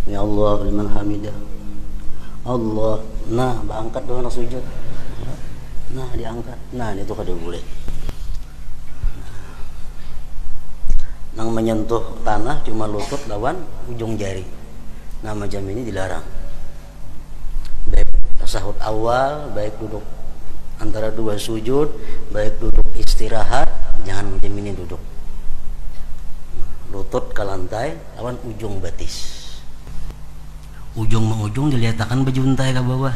Ya Allah liman hamidah. Allah. Nah, angkat doang sujud. Nah, diangkat. Nah, itu kada boleh. Nang menyentuh tanah cuma lutut lawan ujung jari. Nah, macam ini dilarang. Baik tasahud awal, baik duduk antara dua sujud, baik duduk istirahat, jangan macam ini duduk. Lutut ke lantai lawan ujung batis. Ujung me ujung diletakkan bejuntai ke bawah.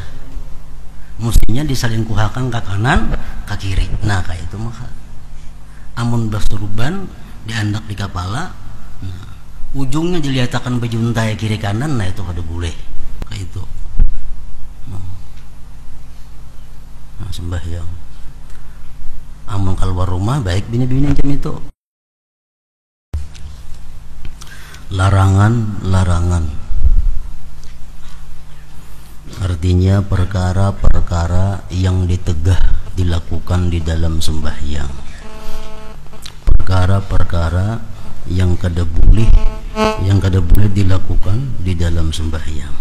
Mestinya disalingkuhakan ke kanan, ke kiri. Nah, kayak itu maka. Amun bersurban diandak di kepala, nah, ujungnya diletakkan bejuntai kiri kanan, nah itu kada boleh. Kayak itu. Nah, sembahyang. Amun keluar rumah baik bini-bini macam itu. Larangan. Artinya perkara-perkara yang ditegah dilakukan di dalam sembahyang. Perkara-perkara yang kada boleh dilakukan di dalam sembahyang.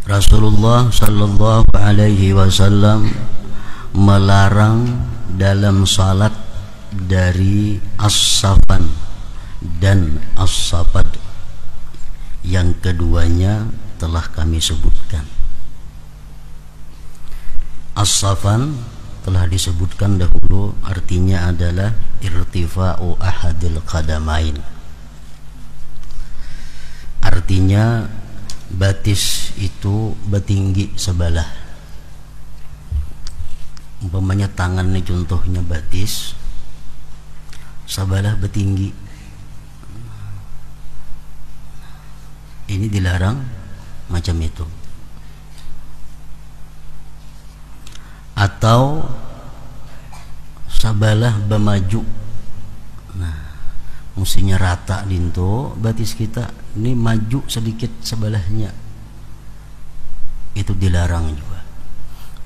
Rasulullah sallallahu alaihi wasallam melarang dalam salat dari as-safan dan as-safad. Yang keduanya telah kami sebutkan. As-safan telah disebutkan dahulu, artinya adalah irtifa'u ahadil qadamain. Artinya batis itu bertinggi sebelah. Umpamanya tangan ini contohnya batis, sebelah bertinggi. Ini dilarang macam itu. Atau sabalah bermaju. Nah, mestinya rata dinto batis kita. Ini maju sedikit sebelahnya. Itu dilarang juga.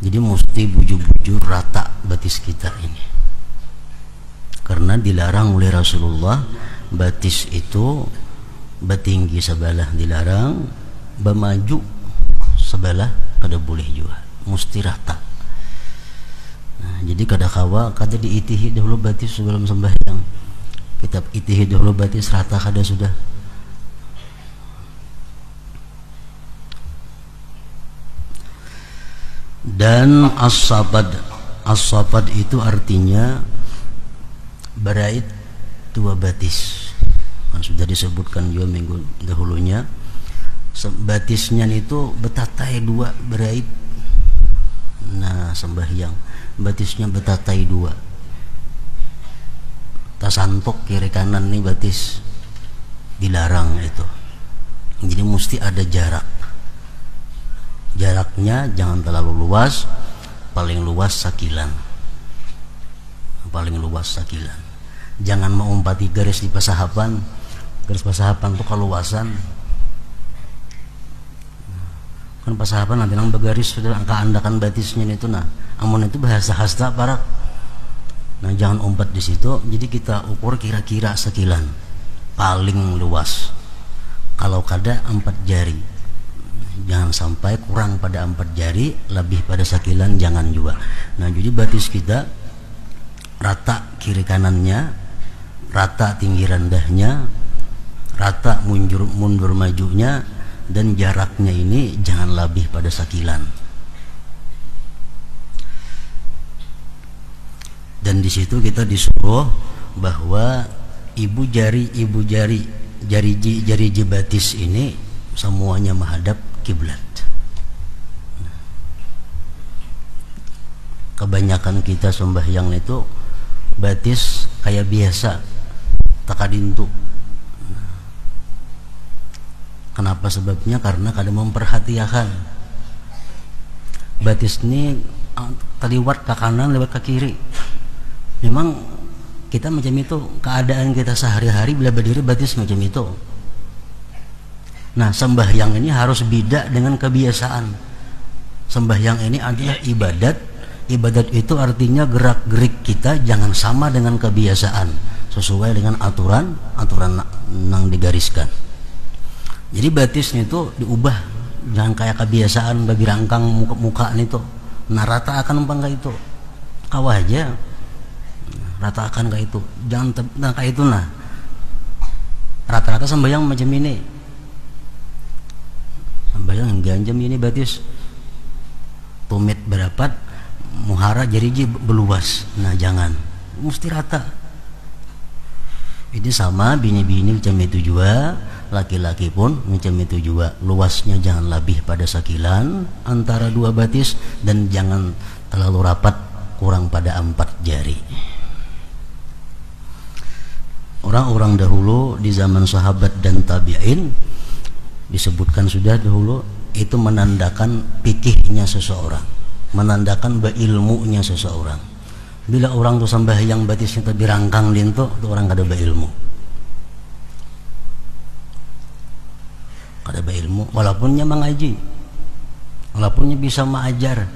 Jadi mesti bujur-bujur rata batis kita ini. Karena dilarang oleh Rasulullah, batis itu bertinggi sebelah dilarang, bermaju sebelah kada boleh juga, mesti rata. Nah, jadi kada kawa kada diitihi dahulu batis sebelum sembahyang. Kita itihi dahulu batis rata kada sudah. Dan as-safad itu artinya berait dua batis. Sudah disebutkan juga minggu dahulunya. Batisnya itu betatai dua berait. Nah, sembahyang batisnya betatai dua. Tasantok kiri kanan nih batis dilarang itu. Jadi mesti ada jarak. Jaraknya jangan terlalu luas, paling luas sakilan. Jangan mengumpati garis di pasahapan. Garis pasahapan itu keluasan. Kan pasahapan nanti nang bergaris sudah keandakan batisnya itu. Nah, amun itu bahasa hasta parak. Nah, jangan umpat di situ. Jadi kita ukur kira-kira sekilan paling luas. Kalau kada 4 jari. Jangan sampai kurang pada 4 jari, lebih pada sekilan jangan juga. Nah, jadi batis kita rata kiri kanannya, rata tinggi rendahnya, rata mundur majunya, dan jaraknya ini jangan lebih pada sekilan. Dan di situ kita disuruh bahwa jari batis ini semuanya menghadap kiblat. Kebanyakan kita sembahyang itu batis kayak biasa takadintu. Kenapa sebabnya? Karena kadang memperhatikan batis ini terliwat ke kanan lewat ke kiri. Memang kita macam itu, keadaan kita sehari-hari bila berdiri batis macam itu. Nah, sembahyang ini harus beda dengan kebiasaan. Sembahyang ini adalah ibadat. Ibadat itu artinya gerak-gerik kita jangan sama dengan kebiasaan. sesuai dengan aturan nang digariskan. Jadi batisnya itu diubah, jangan kayak kebiasaan babi rangkang muka itu. Nah rata akan umpang kayak itu, kawah aja rata akan kayak itu, jangan kayak itu. Nah rata-rata sembahyang macam ini, sembahyang ganjam ini batis tumit berapat muhara jariji beluas. Nah jangan, mesti rata. Ini sama bini-bini macam itu juga, laki-laki pun macam itu juga. Luasnya jangan lebih pada sakilan antara dua batis, dan jangan terlalu rapat kurang pada 4 jari. Orang-orang dahulu di zaman sahabat dan tabi'in disebutkan sudah dahulu, itu menandakan pikihnya seseorang, menandakan beilmunya seseorang. Bila orang tu sembahyang batisnya tapi rangkang lintu, tu orang kada beilmu. Kada beilmu, walaupunnya mengaji, walaupunnya bisa mengajar,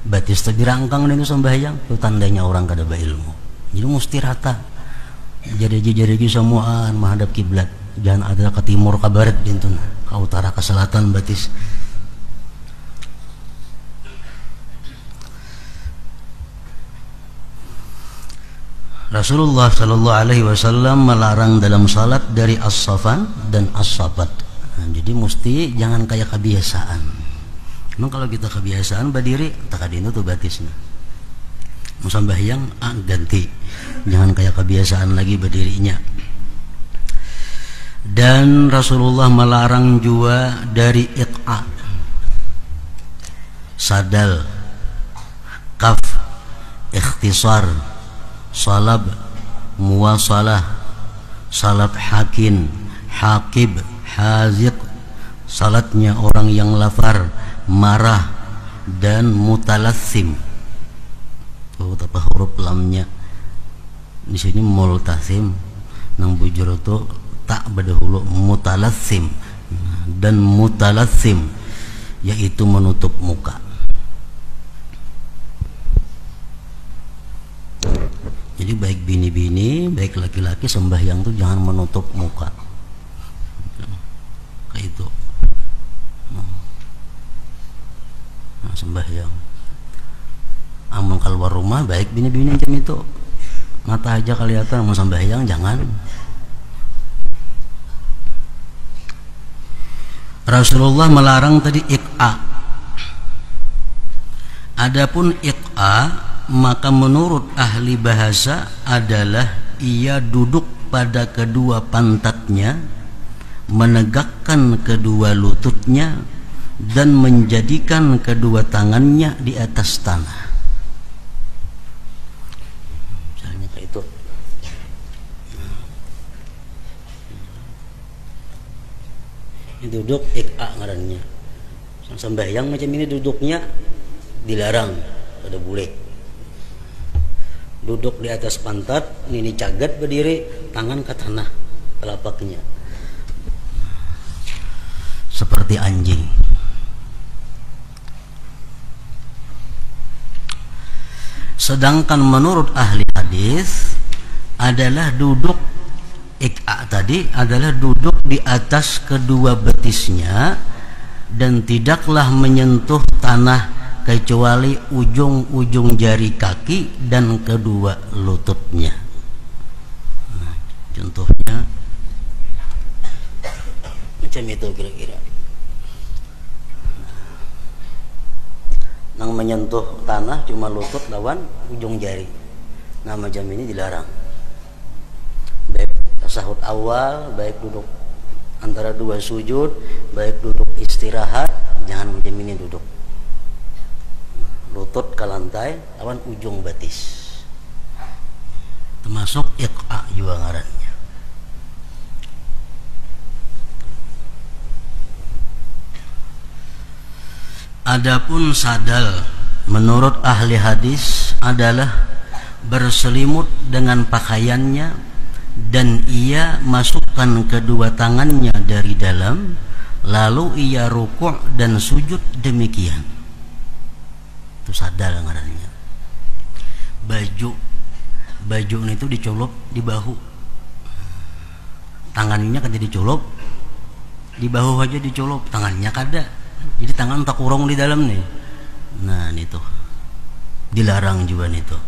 batis tapi rangkang lintu sembahyang, itu tandanya orang kada beilmu. Jadi mesti rata. Jadi semuaan menghadap kiblat, jangan ada ke timur ke barat lintu, ke utara ke selatan batis. Rasulullah Shallallahu Alaihi Wasallam melarang dalam salat dari as-safan dan as-sabat. Nah, jadi mesti jangan kayak kebiasaan. Memang kalau kita kebiasaan berdiri, tak ada itu tuh batisnya. Musambahyang ganti, jangan kayak kebiasaan lagi berdirinya. Dan Rasulullah melarang juga dari iq'a, sadal, kaf, ikhtisar, salab, muwasalah, salab hakin, hakib, haziq, salatnya orang yang lapar, marah, dan mutalassim. Tuh apa huruf lamnya di sini multasim, nang bujur itu tak berdahulu mutalassim, dan mutalassim yaitu menutup muka. Jadi baik bini-bini, baik laki-laki sembahyang tuh jangan menutup muka. Kayak itu. Nah, sembahyang. Amun keluar rumah baik bini-bini macam itu. Mata aja kelihatan, mau sembahyang jangan. Rasulullah melarang tadi iq'a. Adapun iq'a, maka menurut ahli bahasa adalah ia duduk pada kedua pantatnya, menegakkan kedua lututnya, dan menjadikan kedua tangannya di atas tanah. Misalnya kayak itu. Ini duduk iq'a ngarannya. Sembahyang macam ini duduknya dilarang, ada boleh. Duduk di atas pantat, ini cagat berdiri, tangan ke tanah, telapaknya seperti anjing. Sedangkan menurut ahli hadis adalah duduk iq'a tadi adalah duduk di atas kedua betisnya dan tidaklah menyentuh tanah kecuali ujung-ujung jari kaki dan kedua lututnya. Nah, contohnya macam itu kira-kira. Nang menyentuh tanah cuma lutut lawan ujung jari. Nah macam ini dilarang. Baik tasahud awal, baik duduk antara dua sujud, baik duduk istirahat, jangan macam ini duduk. Lutut ke lantai lawan ujung batis, termasuk iq'a juga ngarannya. Adapun sadal menurut ahli hadis adalah berselimut dengan pakaiannya dan ia masukkan kedua tangannya dari dalam, lalu ia rukuk dan sujud demikian. Itu sadal ngarannya. Baju itu dicolok di bahu, tangannya kada diculop, di bahu aja diculop, tangannya kada, jadi tangan tak kurung di dalam nih. Nah itu dilarang juga nih tuh.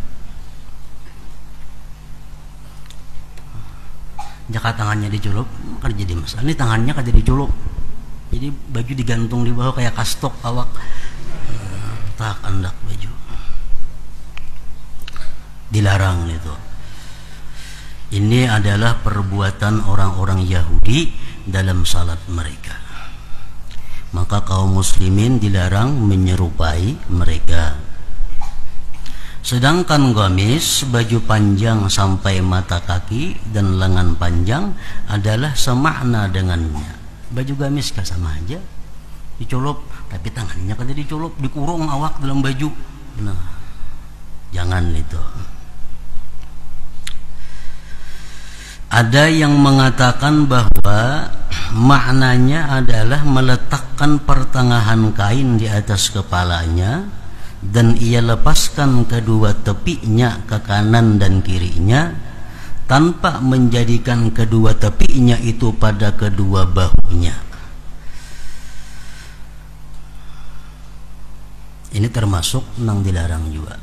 Jika tangannya diculop kan jadi masalah. Ini tangannya kada diculop, jadi baju digantung di bawah kayak kastok awak, tak andak baju, dilarang itu. Ini adalah perbuatan orang-orang Yahudi dalam salat mereka. Maka kaum muslimin dilarang menyerupai mereka. Sedangkan gamis, baju panjang sampai mata kaki dan lengan panjang adalah semakna dengannya. Baju gamis kan sama aja, diculop, tapi tangannya kan diculop, dikurung awak dalam baju. Nah, jangan itu. Ada yang mengatakan bahwa maknanya adalah meletakkan pertengahan kain di atas kepalanya dan ia lepaskan kedua tepinya ke kanan dan kirinya tanpa menjadikan kedua tepinya itu pada kedua bahunya. Ini termasuk yang dilarang juga.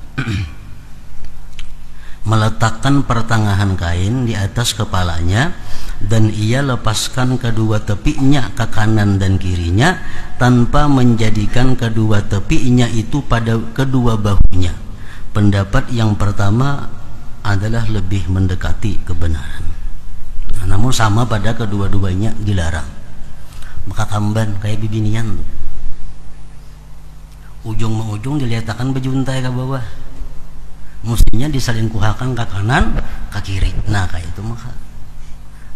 Meletakkan pertengahan kain di atas kepalanya dan ia lepaskan kedua tepinya ke kanan dan kirinya tanpa menjadikan kedua tepinya itu pada kedua bahunya. Pendapat yang pertama adalah lebih mendekati kebenaran. Nah, namun sama pada kedua-duanya dilarang. Maka kamban kayak bibinian tuh, ujung me ujung diliatakan bejuntai ke bawah, mestinya diselingkuhakan ke kanan ke kiri. Nah kayak itu maka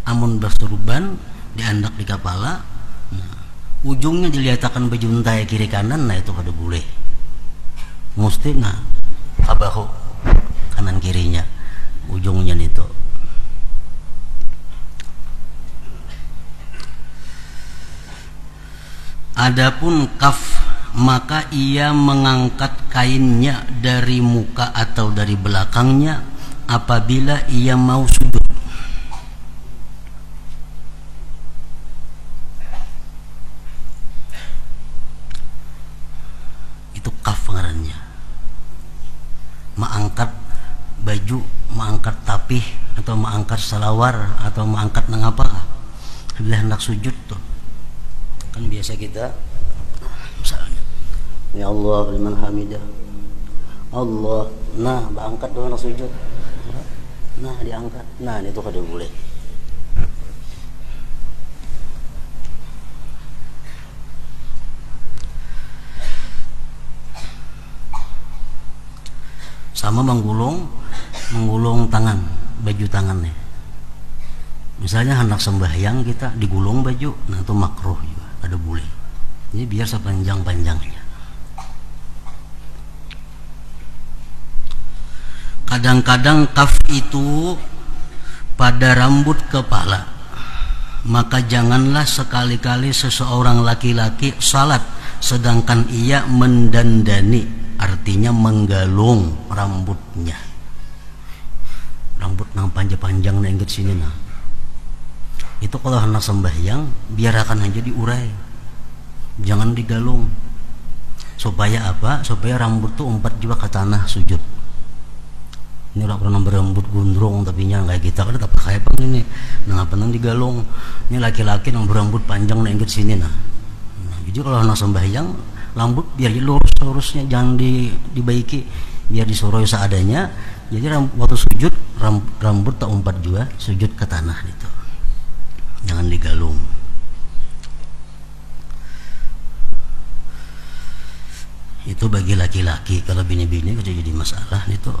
amun basurban diandak di kepala, nah, ujungnya diliatakan bejuntai kiri kanan, nah itu kada boleh, mesti nah kabahu kanan kirinya ujungnya itu. Adapun kaf, maka ia mengangkat kainnya dari muka atau dari belakangnya apabila ia mau sujud. Itu kaf ngarannya. Mengangkat baju, mengangkat tapih atau mengangkat salawar atau mengangkat nang apa? Bila hendak sujud tuh. Kan biasa kita misalnya ya Allah liman hamidah Allah, nah diangkat doang sujud, nah diangkat, nah itu kada boleh. Sama menggulung tangan, baju tangannya. Misalnya hendak sembahyang kita digulung baju, nah itu makruh juga, kada boleh. Ini biar sepanjang-panjangnya. Kadang-kadang kaf itu pada rambut kepala, maka janganlah sekali-kali seseorang laki-laki salat sedangkan ia mendandani, artinya menggalung rambutnya. Rambut nang panjang-panjang na inget sini nah. Itu kalau hendak sembahyang biarkan aja diurai, jangan digalung. Supaya apa? Supaya rambut tuh umpat juga ke tanah sujud. Ini orang pernah berambut gondrong tapi nya kayak kita kan apa kayak pang ini. Nah apa nang digalung? Ini laki-laki yang berambut panjang na inget sini nah. Jadi kalau hendak sembahyang rambut biar lurus-lurusnya, jangan dibaiki, biar disuruh seadanya. Jadi waktu sujud rambut tak umpat juga sujud ke tanah itu, jangan digalung. Itu bagi laki-laki. Kalau bini-bini kada jadi masalah itu,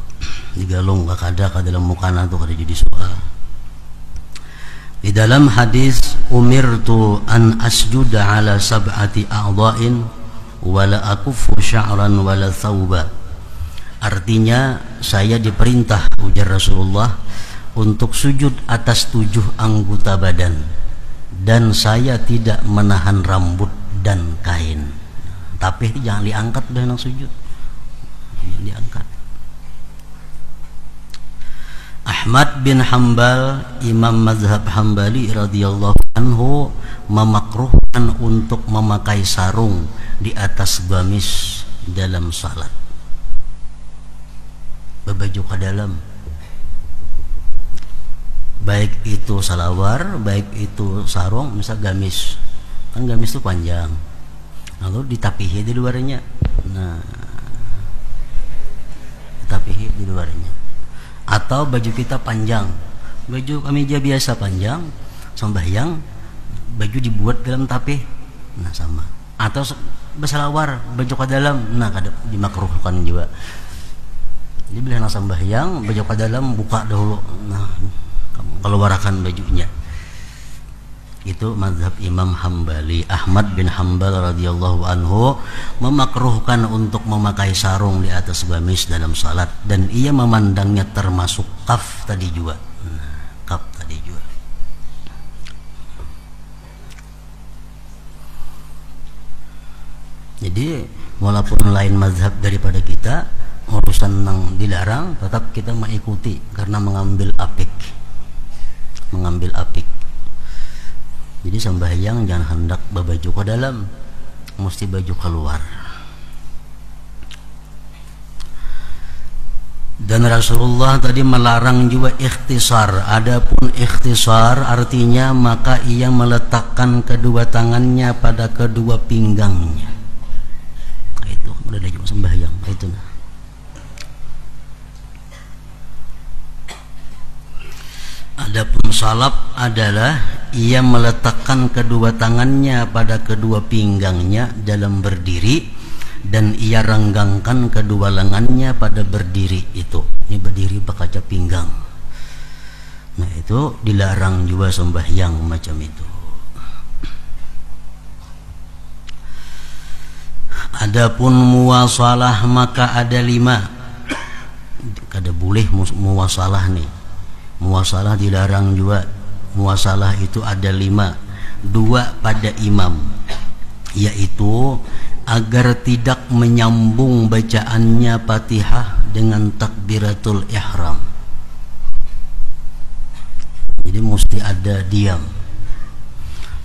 digalung kada dalam mukana tuh kada jadi soal. Di dalam hadis umirtu an asjuda ala sab'ati a'dha'in wala akufu sya'ran wala thawba. Artinya saya diperintah, ujar Rasulullah, untuk sujud atas 7 anggota badan dan saya tidak menahan rambut dan kain. Tapi jangan diangkat dah nang sujud, jangan diangkat. Ahmad bin Hambal, imam mazhab Hambali radhiyallahu anhu, memakruhkan untuk memakai sarung di atas gamis dalam salat. Berbaju ke dalam, baik itu salawar, baik itu sarung, misal gamis, kan gamis itu panjang, lalu ditapihi di luarnya. Nah, ditapihi di luarnya. Atau baju kita panjang, baju kemeja biasa panjang, sembahyang, baju dibuat dalam tapih, nah sama. Atau bersalawar, baju ke dalam, nah dimakruhkan juga. Jadi bila nak sembahyang, baju ke dalam buka dahulu, nah keluarkan bajunya. Itu mazhab Imam Hambali. Ahmad bin Hambal radhiyallahu anhu memakruhkan untuk memakai sarung di atas gamis dalam salat, dan ia memandangnya termasuk kaf tadi juga. Nah, kaf tadi juga. Jadi walaupun lain mazhab daripada kita, urusan yang dilarang tetap kita mengikuti karena mengambil apik. Jadi sembahyang jangan hendak berbaju ke dalam, mesti baju keluar. Dan Rasulullah tadi melarang juga ikhtisar. Adapun ikhtisar artinya maka ia meletakkan kedua tangannya pada kedua pinggangnya. Itu udah ada juga sembahyang, itu nah. Adapun salap adalah ia meletakkan kedua tangannya pada kedua pinggangnya dalam berdiri, dan ia renggangkan kedua lengannya pada berdiri itu. Ini berdiri berkaca pinggang. Nah, itu dilarang juga sembahyang macam itu. Adapun muwasalah maka ada 5. Kada boleh muwasalah nih. Muwasalah dilarang juga. Muwasalah itu ada 5. 2 pada imam, yaitu agar tidak menyambung bacaannya Fatihah dengan takbiratul ihram. Jadi mesti ada diam.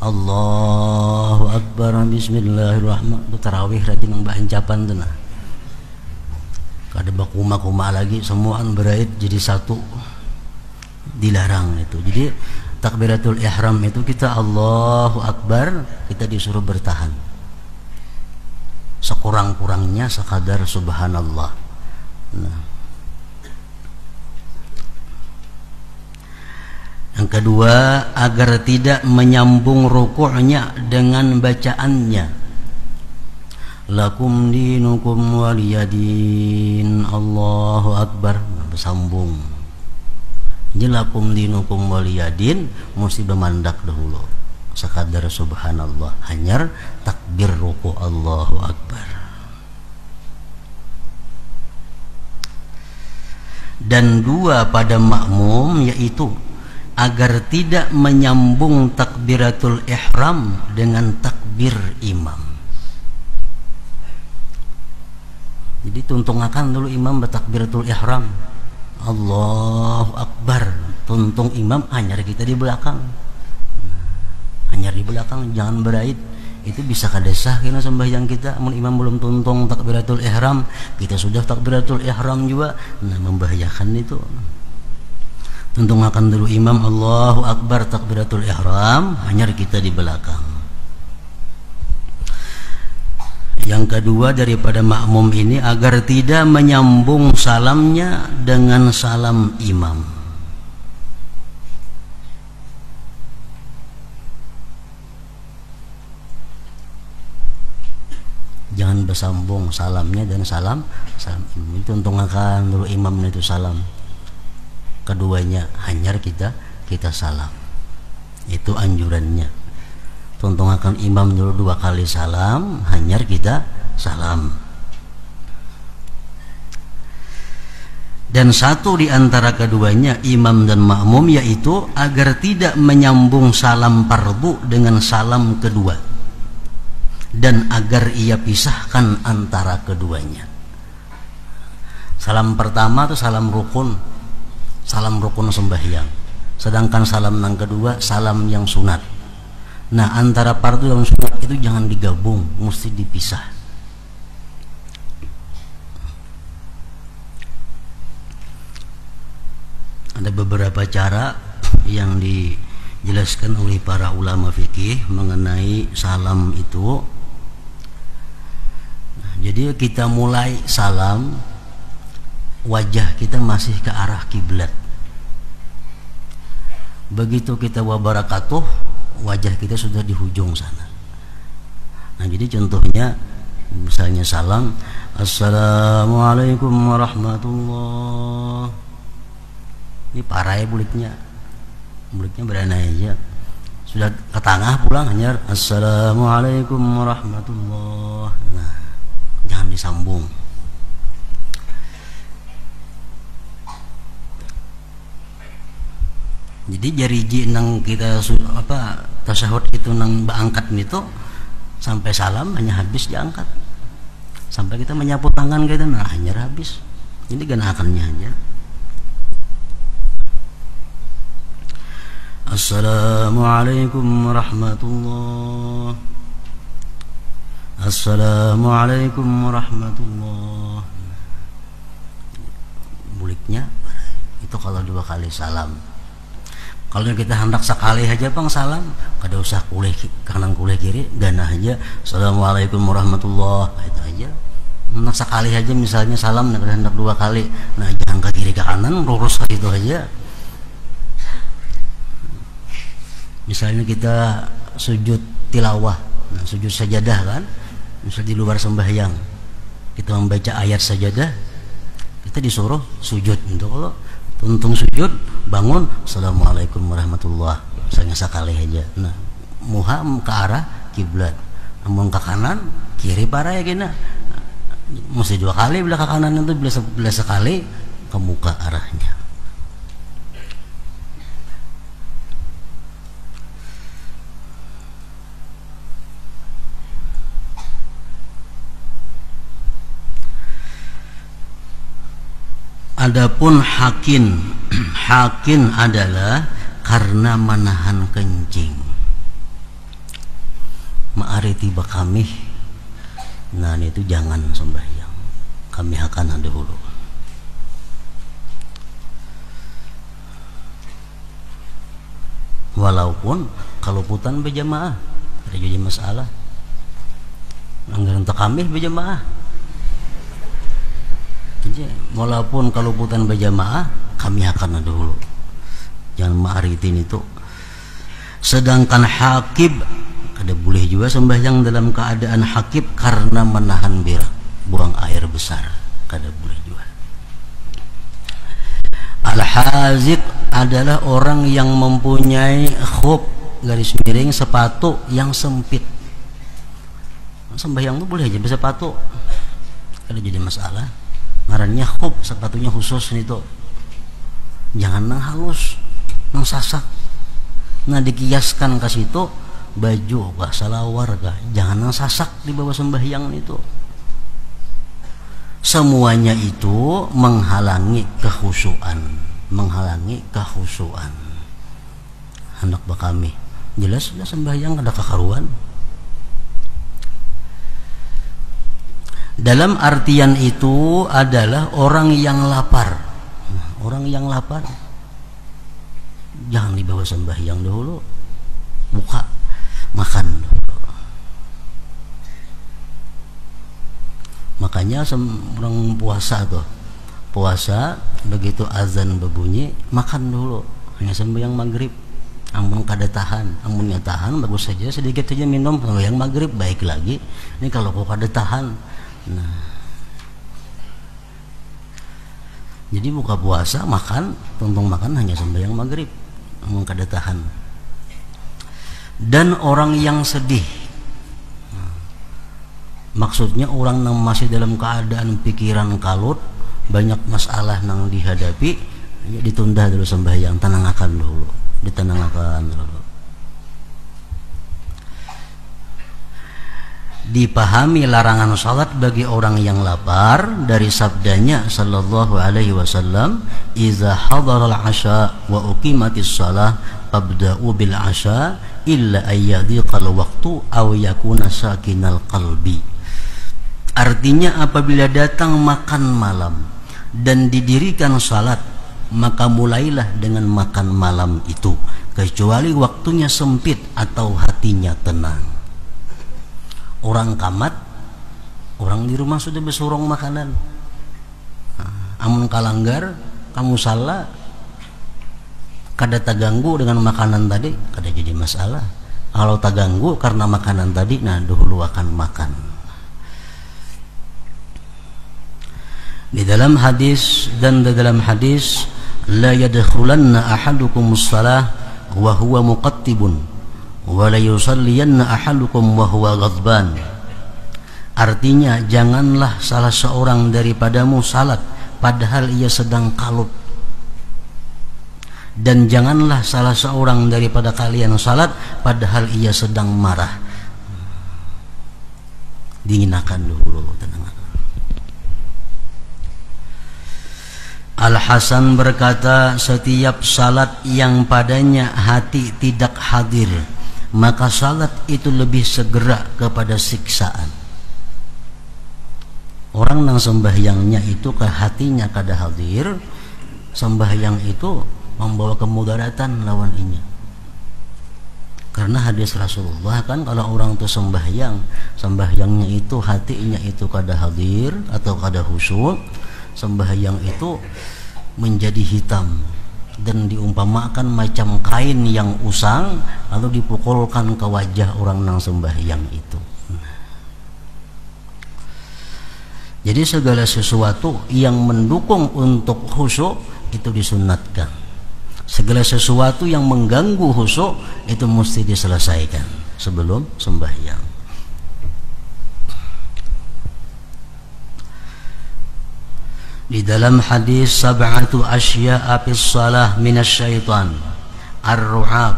Allahu Akbar, bismillahirrahmanirrahim. Tarawih rajin ng bahancapan tu nah. Kada bakuma-kuma lagi, semuaan berait jadi satu. Dilarang itu. Jadi takbiratul ihram itu kita Allahu Akbar, kita disuruh bertahan. Sekurang-kurangnya sekadar subhanallah. Nah. Yang kedua, agar tidak menyambung rukuknya dengan bacaannya. Lakum dinukum waliyadin, Allahu Akbar, bersambung. Jadi lakum dinukum waliyadin mesti bermandak dahulu. Sekadar subhanallah, hanyar takbir ruku Allahu Akbar. Dan 2 pada makmum, yaitu agar tidak menyambung takbiratul ihram dengan takbir imam. Jadi tuntungakan dulu imam bertakbiratul ihram, Allahu Akbar, tuntung imam, hanyar kita di belakang. Hanyar di belakang, jangan berait. Itu bisa kadesah kena sembahyang kita. Mun imam belum tuntung takbiratul ihram, kita sudah takbiratul ihram juga, nah membahayakan itu. Tuntungakan dulu imam Allahu Akbar takbiratul ihram, hanyar kita di belakang. Yang kedua daripada makmum ini, agar tidak menyambung salamnya dengan salam imam. Jangan bersambung salamnya dan salam imam. Tuntungakan dulu imam itu salam, keduanya hanyar kita salam. Itu anjurannya. Tuntungakan imam dulu 2 kali salam, hanyar kita salam. Dan satu di antara keduanya, imam dan makmum, yaitu agar tidak menyambung salam fardu dengan salam kedua, dan agar ia pisahkan antara keduanya. Salam pertama itu salam rukun, salam rukun sembahyang. Sedangkan salam yang kedua salam yang sunat. Nah, antara fardu dan sunat itu jangan digabung, mesti dipisah. Ada beberapa cara yang dijelaskan oleh para ulama fikih mengenai salam itu. Nah, jadi kita mulai salam, wajah kita masih ke arah kiblat. Begitu kita wabarakatuh, wajah kita sudah di hujung sana. Nah, jadi contohnya misalnya salam, assalamualaikum warahmatullah. Ini parah ya buliknya berana aja. Sudah ke tengah pulang hanya assalamualaikum warahmatullah. Nah, jangan disambung. Jadi jari nang kita tasahud itu nang baangkat itu sampai salam hanya habis diangkat. Sampai kita menyapu tangan kita nah hanya habis. Jadi ganakannya aja. Assalamualaikum warahmatullah. Assalamualaikum warahmatullah. Buliknya itu kalau 2 kali salam. Kalau kita hendak sekali aja bang salam, kada usah kulih kanan kulih kiri, ganah aja assalamualaikum warahmatullah, itu aja. Hendak sekali aja misalnya salam, hendak 2 kali, nah jangan ke kiri ke kanan, lurus ke situ aja. Misalnya kita sujud tilawah, nah, sujud sajadah kan, misalnya di luar sembahyang, kita membaca ayat sajadah, kita disuruh sujud. Untuk kalau tuntung sujud, bangun, assalamualaikum warahmatullah, misalnya sekali aja. Nah, muha ke arah kiblat, namun ke kanan, kiri parah ya gini. Mesti 2 kali bila ke kanan itu, bila sekali ke muka arahnya. Adapun hakin adalah karena menahan kencing. Ma'ari tiba kami, nah itu jangan sembahyang, kami akan dahulu. Walaupun kalau putan berjamaah ada jadi masalah. Anggaran tak kami berjamaah. Walaupun kalau putan berjamaah kami akan dulu, jangan ma'aritin itu. Sedangkan hakib ada boleh juga sembahyang dalam keadaan hakib karena menahan berak, buang air besar, kada boleh juga. Al-haziq adalah orang yang mempunyai khuf garis miring sepatu yang sempit. Sembahyang itu boleh aja bersepatu, kada jadi masalah. Ngarannya khuf, sepatunya khusus itu. Jangan nang halus, nang sasak. Nah dikiaskan ke situ baju kah, salawar kah, jangan nang sasak di bawah sembahyang itu. Semuanya itu menghalangi kekhusyuan, hendak bakami. Jelas sudah sembahyang ada kekaruan. Dalam artian itu adalah orang yang lapar. Orang yang lapar jangan dibawa sembahyang dahulu, buka makan dulu. Makanya orang puasa tuh, puasa begitu azan berbunyi makan dulu, hanya sembahyang maghrib. Amun kada tahan, amunnya tahan bagus saja, sedikit saja minum sembahyang maghrib baik lagi. Ini kalau kau kada tahan, nah, jadi buka puasa makan, tuntung makan hanya sembahyang maghrib, namun kada tahan. Dan orang yang sedih, maksudnya orang yang masih dalam keadaan pikiran kalut, banyak masalah yang dihadapi, ditunda dulu sembahyang, tenangkan dulu, ditenangkan dulu. dipahami larangan salat bagi orang yang lapar dari sabdanya sallallahu alaihi wasallam, "Idza hadaral 'asha wa uqimatis shalah fabda'u bil 'asha illa ayyadhiqal waqtu aw yakuna sakinal qalbi." Artinya, apabila datang makan malam dan didirikan salat, maka mulailah dengan makan malam itu, kecuali waktunya sempit atau hatinya tenang. Orang kamat, orang di rumah sudah besurong makanan. Amun kalanggar, kamu salah, kada terganggu dengan makanan tadi, kada jadi masalah. Kalau terganggu karena makanan tadi, nah dahulu akan makan. Di dalam hadis la yadkhulanna ahadukumus salah wa huwa muqattibun wa la yusalliyanna ahadukum wa huwa ghadban. Artinya, janganlah salah seorang daripadamu salat padahal ia sedang kalut, dan janganlah salah seorang daripada kalian salat padahal ia sedang marah. Dinginakan dulu, tenang. Al-Hasan berkata, setiap salat yang padanya hati tidak hadir, maka salat itu lebih segera kepada siksaan. Orang nang sembahyangnya itu ke hatinya kada hadir, sembahyang itu membawa kemudaratan lawan inya. Karena hadis Rasulullah kan, kalau orang itu sembahyangnya itu hatinya itu kada hadir atau kada khusyuk, sembahyang itu menjadi hitam dan diumpamakan macam kain yang usang lalu dipukulkan ke wajah orang nang sembahyang itu. Jadi segala sesuatu yang mendukung untuk khusyuk itu disunatkan. Segala sesuatu yang mengganggu khusyuk itu mesti diselesaikan sebelum sembahyang. Di dalam hadis, sab'atu asya'a fis shalah minasyaitan, ar-ru'ab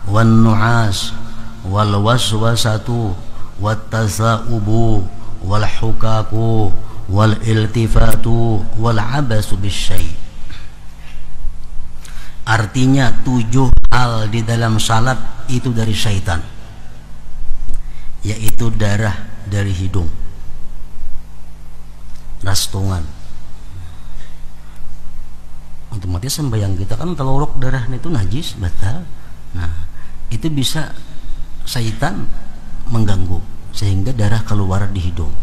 wan nu'as wal waswasatu wat tasa'ubu wal hukaku wal iltifatu wal abasu bisyai'. Artinya, 7 hal di dalam salat itu dari syaitan, yaitu darah dari hidung, rastungan. Otomatis sembahyang kita kan teluruk darah itu najis, batal. Nah, itu bisa syaitan mengganggu sehingga darah keluar di hidung,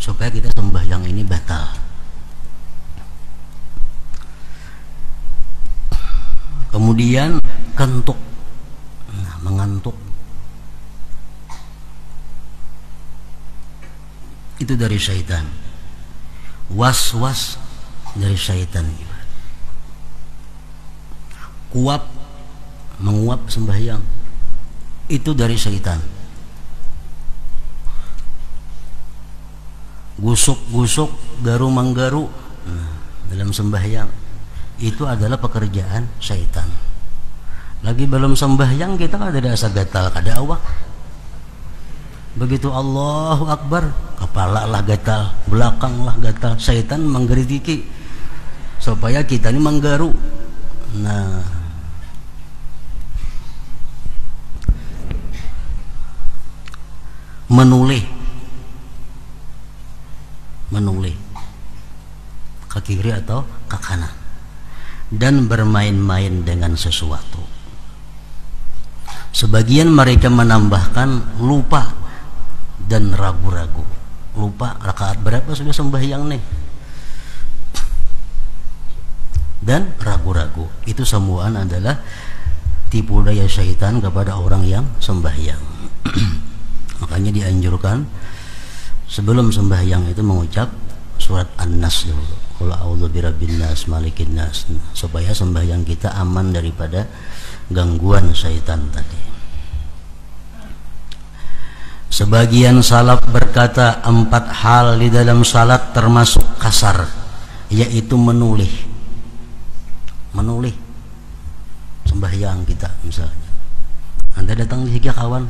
supaya kita sembahyang ini batal. Kemudian kentuk, nah, mengantuk, itu dari syaitan. Was-was dari syaitan juga. Kuap, menguap sembahyang, itu dari syaitan. Gusuk-gusuk, garu-manggaru, nah, dalam sembahyang, itu adalah pekerjaan syaitan. Lagi belum sembahyang kita kada asa gatal, kada awak. Begitu Allahu Akbar, kepala lah gatal, belakang lah gatal. Syaitan menggeritiki supaya kita ini menggaru. Nah, menulih ke kiri atau ke kanan, dan bermain-main dengan sesuatu. Sebagian mereka menambahkan lupa dan ragu-ragu. Lupa rakaat berapa sudah sembahyang nih, dan ragu-ragu. Itu semuaan adalah tipu daya syaitan kepada orang yang sembahyang. Makanya dianjurkan sebelum sembahyang itu mengucap surat An-Nas dulu, qul a'udzu birabbin nas malikin nas, supaya sembahyang kita aman daripada gangguan syaitan tadi. Sebagian salaf berkata 4 hal di dalam salat termasuk kasar, yaitu menulih sembahyang kita. Misalnya Anda datang di higa kawan,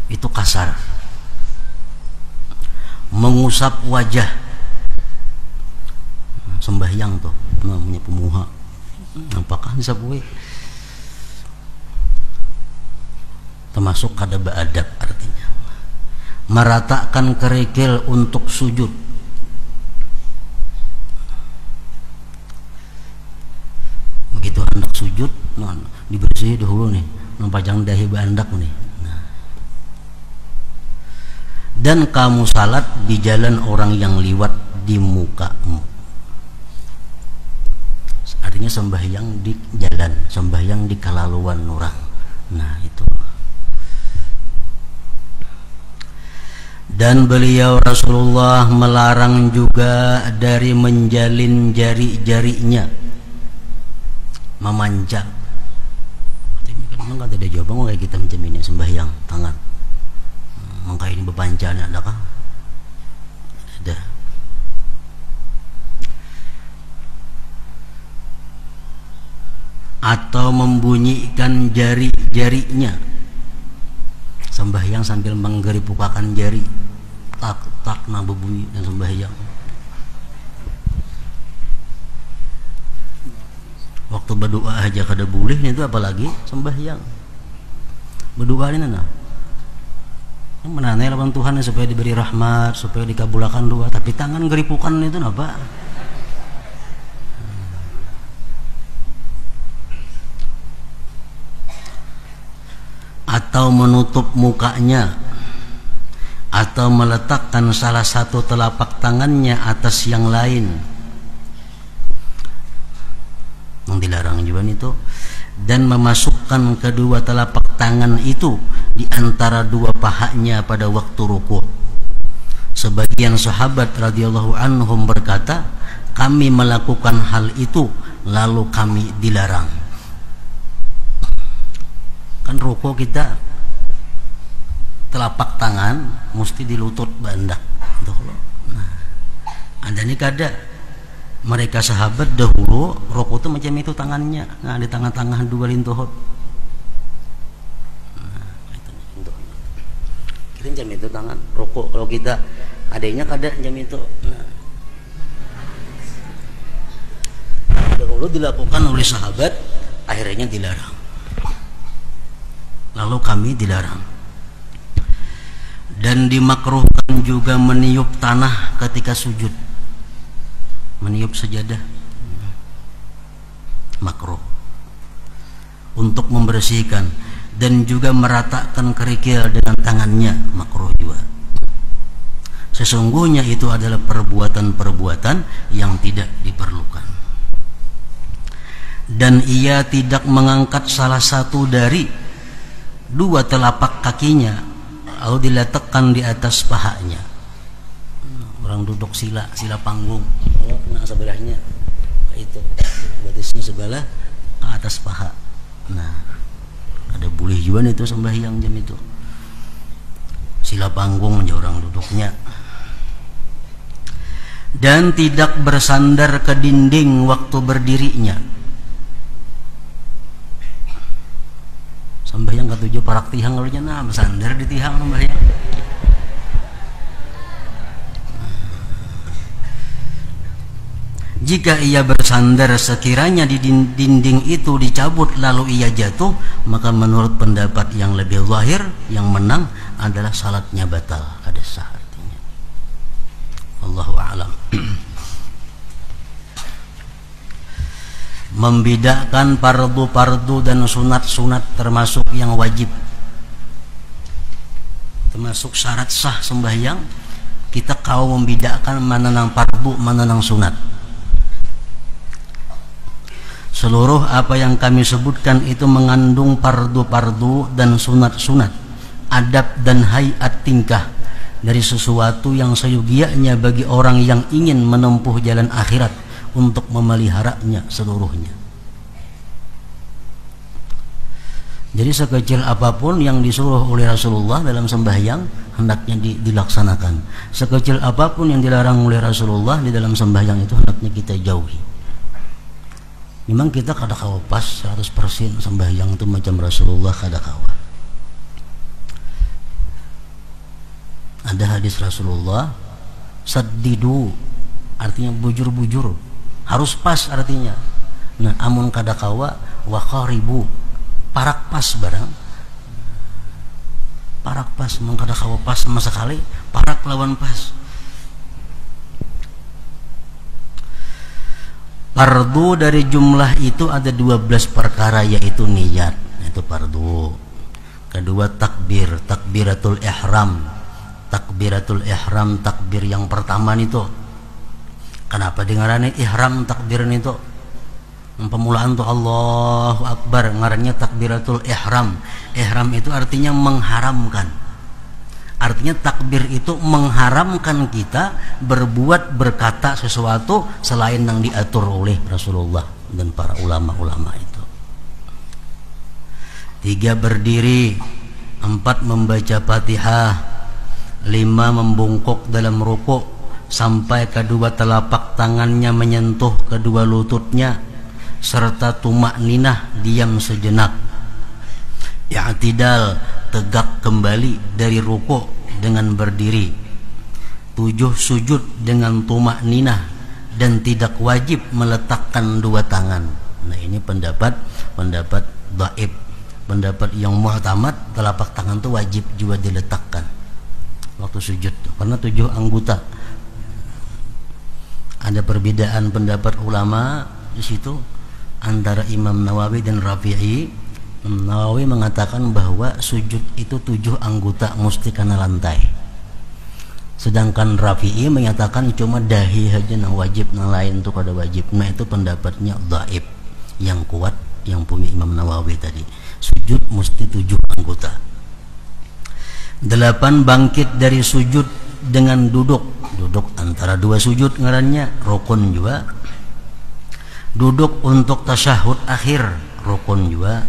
itu kasar. Mengusap wajah, sembahyang tuh namanya pemuha, apakah disabui termasuk kada beadab, artinya meratakan kerikil untuk sujud. Begitu hendak sujud, dibersih dahulu nih, nampajang dahi bandak nih. Dan kamu salat di jalan orang yang liwat di mukamu. Artinya sembahyang di jalan, sembahyang di kalaluan orang. Nah itu. Dan beliau Rasulullah melarang juga dari menjalin jari-jarinya, memanjang. Memang ada jawaban kayak kita macam ini sembahyang tangan. Maka ini bepanjang adakah? Ada. Atau membunyikan jari-jarinya, sembahyang sambil menggeripukakan jari, tak tak nah berbunyi dan sembahyang. Waktu berdoa aja kada boleh, itu apalagi sembahyang. Berdoa ini nah menanai lawan Tuhan supaya diberi rahmat, supaya dikabulkan doa, tapi tangan geripukan itu apa? Atau menutup mukanya, atau meletakkan salah satu telapak tangannya atas yang lain, yang dilarang juga itu. Dan memasukkan kedua telapak tangan itu di antara dua pahanya pada waktu rukuk. Sebagian sahabat radhiyallahu anhum berkata, kami melakukan hal itu lalu kami dilarang. Kan rukuk kita telapak tangan mesti di lutut bandak. Nah, ada nih kada mereka sahabat dahulu rokok itu macam itu tangannya, nah di tengah-tengah dua lintuhut. Nah, itu jam itu tangan rokok. Kalau kita adanya kada jam itu. Nah, dahulu dilakukan oleh sahabat, akhirnya dilarang. Lalu kami dilarang. Dan dimakruhkan juga meniup tanah ketika sujud. Meniup sajadah makruh untuk membersihkan, dan juga meratakan kerikil dengan tangannya makruh juga. Sesungguhnya itu adalah perbuatan-perbuatan yang tidak diperlukan. Dan ia tidak mengangkat salah satu dari dua telapak kakinya lalu diletakkan di atas pahanya. Orang duduk sila panggung, nah sebelahnya itu batisnya sebelah ke atas paha. Nah ada boleh juga itu sembahyang jam itu sila panggung aja orang duduknya. Dan tidak bersandar ke dinding waktu berdirinya. Sembahyang ketujuh parak tihang lalunya, nah bersandar di tihang sembahyang. Jika ia bersandar sekiranya di dinding itu dicabut lalu ia jatuh, maka menurut pendapat yang lebih zahir, yang menang adalah salatnya batal, ada sah artinya. Allahu a'lam. Membedakan fardu-fardu dan sunat-sunat termasuk yang wajib, termasuk syarat sah sembahyang. Kita kau membedakan mana nang fardu, mana nang sunat. Seluruh apa yang kami sebutkan itu mengandung fardu-fardu dan sunat-sunat, adab dan hayat tingkah dari sesuatu yang seyogianya bagi orang yang ingin menempuh jalan akhirat untuk memeliharanya seluruhnya. Jadi sekecil apapun yang disuruh oleh Rasulullah dalam sembahyang hendaknya dilaksanakan. Sekecil apapun yang dilarang oleh Rasulullah di dalam sembahyang itu hendaknya kita jauhi. Memang kita kada kawa pas 100% sembahyang itu macam Rasulullah, kada kawa. Ada hadis Rasulullah, saddidu artinya bujur-bujur, harus pas artinya. Nah, amun kadakawa wa qaribu, parak pas barang. Parak pas, mengkadakawa pas sama sekali, parak lawan pas. Fardu dari jumlah itu ada 12 perkara, yaitu niat, itu fardu. Kedua takbir, takbiratul ihram. Takbiratul ihram, takbir yang pertama itu. Kenapa dengarannya ihram takbir itu? Pemulaan tuh Allahu Akbar, ngarannya takbiratul ihram. Ihram itu artinya mengharamkan. Artinya takbir itu mengharamkan kita berbuat, berkata sesuatu selain yang diatur oleh Rasulullah dan para ulama-ulama itu. 3 berdiri, 4 membaca Fatihah, 5 membungkuk dalam rukuk sampai kedua telapak tangannya menyentuh kedua lututnya, serta tumakninah, diam sejenak. I'tidal, tegak kembali dari rukuk dengan berdiri. 7 sujud dengan tumakninah dan tidak wajib meletakkan 2 tangan. Nah, ini pendapat dhaif. Pendapat yang muhtamad, telapak tangan itu wajib juga diletakkan waktu sujud, karena 7 anggota. Ada perbedaan pendapat ulama di situ antara Imam Nawawi dan Rafi'i. Nawawi mengatakan bahwa sujud itu 7 anggota mesti kena lantai, sedangkan Rafi'i menyatakan cuma dahi saja yang wajib, yang lain itu kada wajib. Nah, itu pendapatnya dhaif. Yang kuat yang punya Imam Nawawi tadi, sujud mesti 7 anggota. 8 bangkit dari sujud dengan duduk antara 2 sujud ngarannya rukun juga. Duduk untuk tasyahud akhir rukun juga.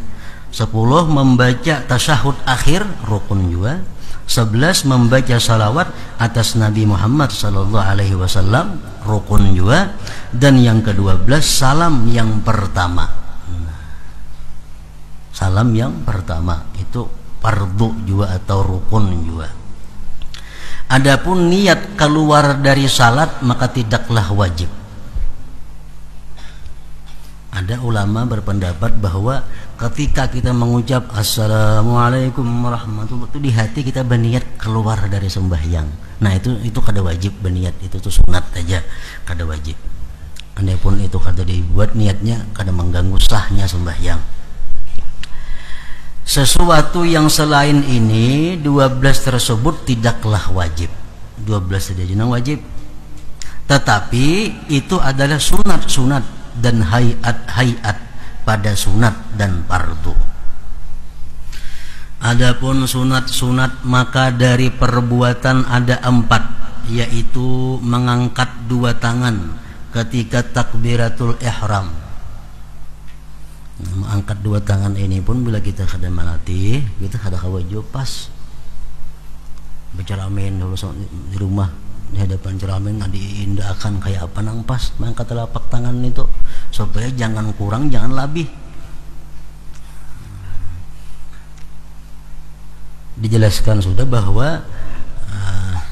10 membaca tasyahud akhir rukun juga. 11 membaca salawat atas Nabi Muhammad sallallahu alaihi wasallam rukun juga. Dan yang ke-12 salam yang pertama. Salam yang pertama itu fardu juga atau rukun juga. Adapun niat keluar dari salat maka tidaklah wajib. Ada ulama berpendapat bahwa ketika kita mengucap assalamualaikum warahmatullahi wabarakatuh, itu di hati kita berniat keluar dari sembahyang. Nah, itu kada wajib berniat, itu tuh sunat aja, kada wajib. Andapun itu kada dibuat niatnya, kada mengganggu sahnya sembahyang. Sesuatu yang selain ini 12 tersebut tidaklah wajib. 12 saja yang wajib, tetapi itu adalah sunat-sunat dan hayat-hayat pada sunat dan fardu. Adapun sunat-sunat maka dari perbuatan ada 4, yaitu mengangkat 2 tangan ketika takbiratul ihram. Mengangkat 2 tangan ini pun bila kita kada melatih, kita kada kawaju pas bicara amin dulu di rumah, di hadapan cermin diindahkan kayak apa nang pas mengangkat telapak tangan itu supaya jangan kurang, jangan lebih. Dijelaskan sudah bahwa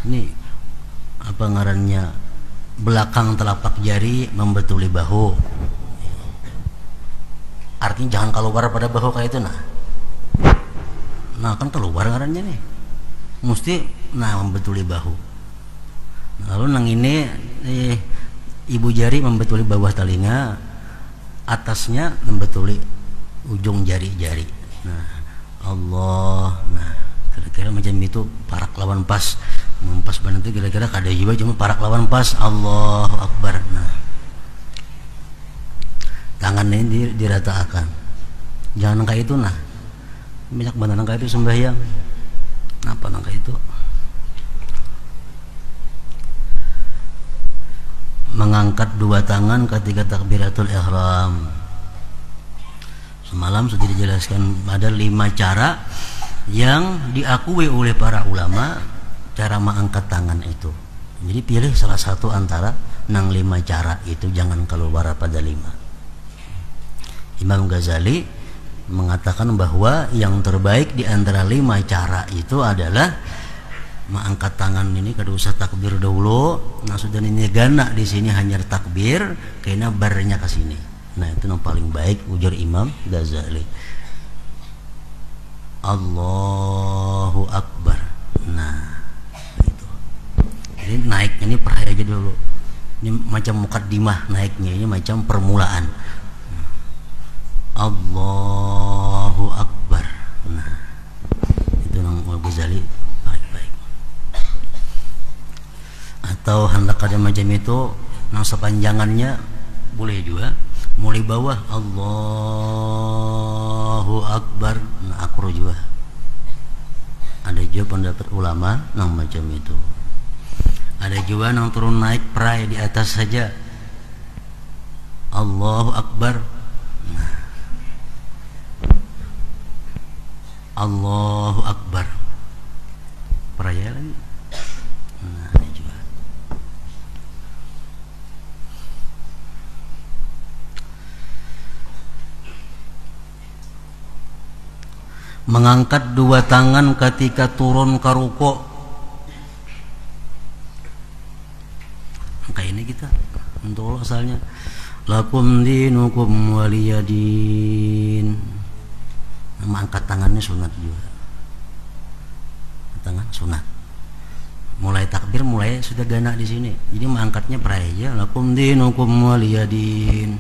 ini apa ngarannya, belakang telapak jari membetuli bahu. Artinya jangan keluar pada bahu kayak itu nah kan keluar ngarannya nih, mesti membetuli bahu. Lalu nang ini ibu jari membetuli bawah telinga, atasnya membetuli ujung jari-jari. Nah, Allah, kira-kira macam itu parak lawan pas. Pas benar itu kira-kira kada juga, cuma parak lawan pas. Allahu Akbar. Nah, tangan ini diratakan. Jangan kayak itu banyak banget kayak itu sembahyang. Apa kayak itu? Mengangkat 2 tangan ketika takbiratul ihram. Semalam sudah dijelaskan ada 5 cara yang diakui oleh para ulama cara mengangkat tangan itu. Jadi pilih salah satu antara 5 cara itu, jangan keluar pada 5. Imam Ghazali mengatakan bahwa yang terbaik di antara 5 cara itu adalah Angkat tangan ini kada usah takbir dahulu. Nah sudah ini gana di sini hanya takbir, kena barnya ke sini. Nah itu yang paling baik ujar Imam Ghazali. Allahu Akbar. Nah itu. Jadi naik ini peraya aja dulu. Ini macam mukaddimah naiknya, ini macam permulaan. Allahu Akbar. Nah itu yang Ghazali baik-baik. Atau hendak ada macam itu, nah sepanjangannya boleh juga. Mulai bawah Allahu Akbar, nah akro juga. Ada juga pendapat ulama nah macam itu. Ada juga yang turun naik perai di atas saja. Allahu Akbar. Nah. Allahu Akbar. Peraya lagi. Nah, ada juga. Mengangkat dua tangan ketika turun ke rukuk. Kayak ini kita untuk Allah asalnya. Lakum dinukum waliyadin. Mengangkat tangannya sunat juga. Tangan sunat. Mulai takbir mulai sudah gana di sini. Jadi mengangkatnya praja. Lakum dinukum waliyadin.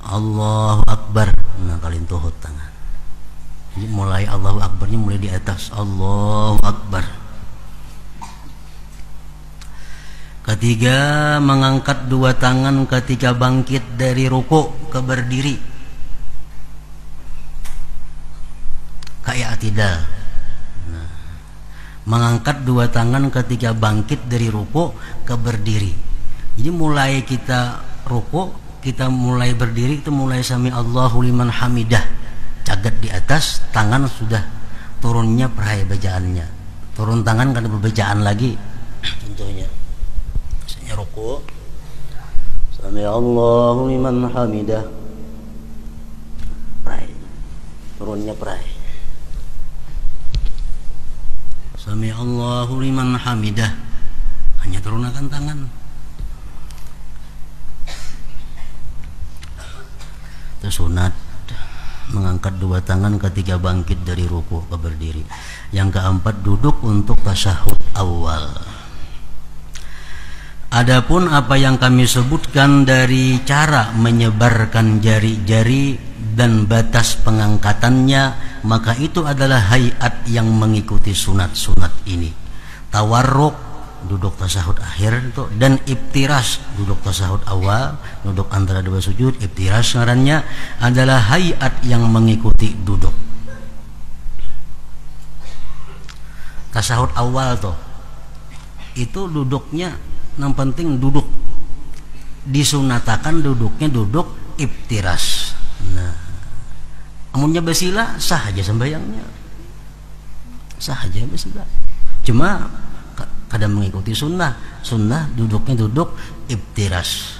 Allahu Akbar. Nah kalian tuhut tangan. Jadi mulai Allahu Akbarnya mulai di atas. Allahu Akbar. Ketiga, mengangkat dua tangan ketika bangkit dari rukuk ke berdiri. Kayak atidal. Nah, mengangkat dua tangan ketika bangkit dari rukuk ke berdiri. Jadi mulai kita rukuk, kita mulai berdiri, itu mulai sami Allahu liman hamidah. Cagat di atas, tangan sudah turunnya perhaya bacaannya. Turun tangan kan berbacaan lagi. Contohnya misalnya rukuk, sami Allahu liman hamidah, perhaya, turunnya perhaya. Sami Allahu liman hamidah, hanya turunkan tangan. Itu sunat. Mengangkat dua tangan ketika bangkit dari ruku ke berdiri. Yang keempat, duduk untuk tasyahud awal. Adapun apa yang kami sebutkan dari cara menyebarkan jari-jari dan batas pengangkatannya, maka itu adalah hayat yang mengikuti sunat-sunat ini. Tawarruk, duduk tasyahud akhir itu, dan ibtiras, duduk tasyahud awal, duduk antara dua sujud. Ibtiras ngarannya adalah hayat yang mengikuti duduk. Tasyahud awal tuh itu duduknya yang penting duduk, disunatakan duduknya duduk ibtiras. Nah, amunnya basila sah aja sembahyangnya, sah aja basila. Cuma kadang mengikuti sunnah duduknya duduk ibtiras.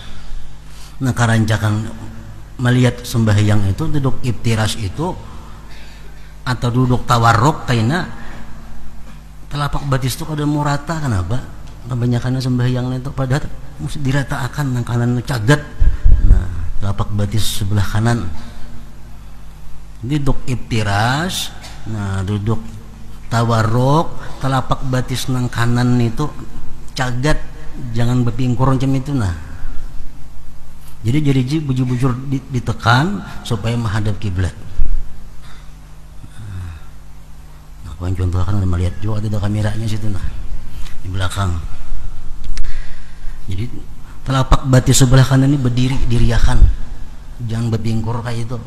Nah karancakan melihat sembahyang itu duduk ibtiras itu atau duduk tawarruk kayaknya telapak batis itu kada mau rata. Kenapa? Kebanyakan sembahyang itu padahal mesti diratakan nang kanan cagat. Nah telapak batis sebelah kanan duduk ibtiras. Nah duduk tawarruk, telapak batis nang kanan itu cagat, jangan berpingkur macam itu. Nah jadi bujur-bujur ditekan supaya menghadap kiblat. Nah kawan contoh kan melihat juga ada kameranya situ, nah di belakang. Jadi telapak batis sebelah kanan ini berdiri, diriakan, jangan berpingkur kayak itu.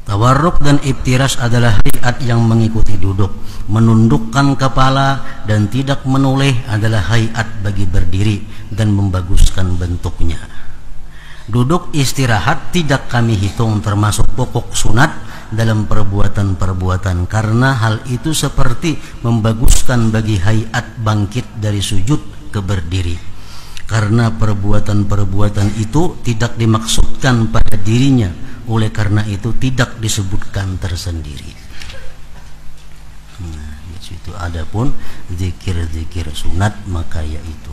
Tawarruk dan ibtiras adalah hayat yang mengikuti duduk. Menundukkan kepala dan tidak menoleh adalah hayat bagi berdiri dan membaguskan bentuknya. Duduk istirahat tidak kami hitung termasuk pokok sunat dalam perbuatan-perbuatan, karena hal itu seperti membaguskan bagi hayat bangkit dari sujud ke berdiri. karena perbuatan-perbuatan itu tidak dimaksudkan pada dirinya, oleh karena itu tidak disebutkan tersendiri. Nah, itu adapun zikir-zikir sunat maka yaitu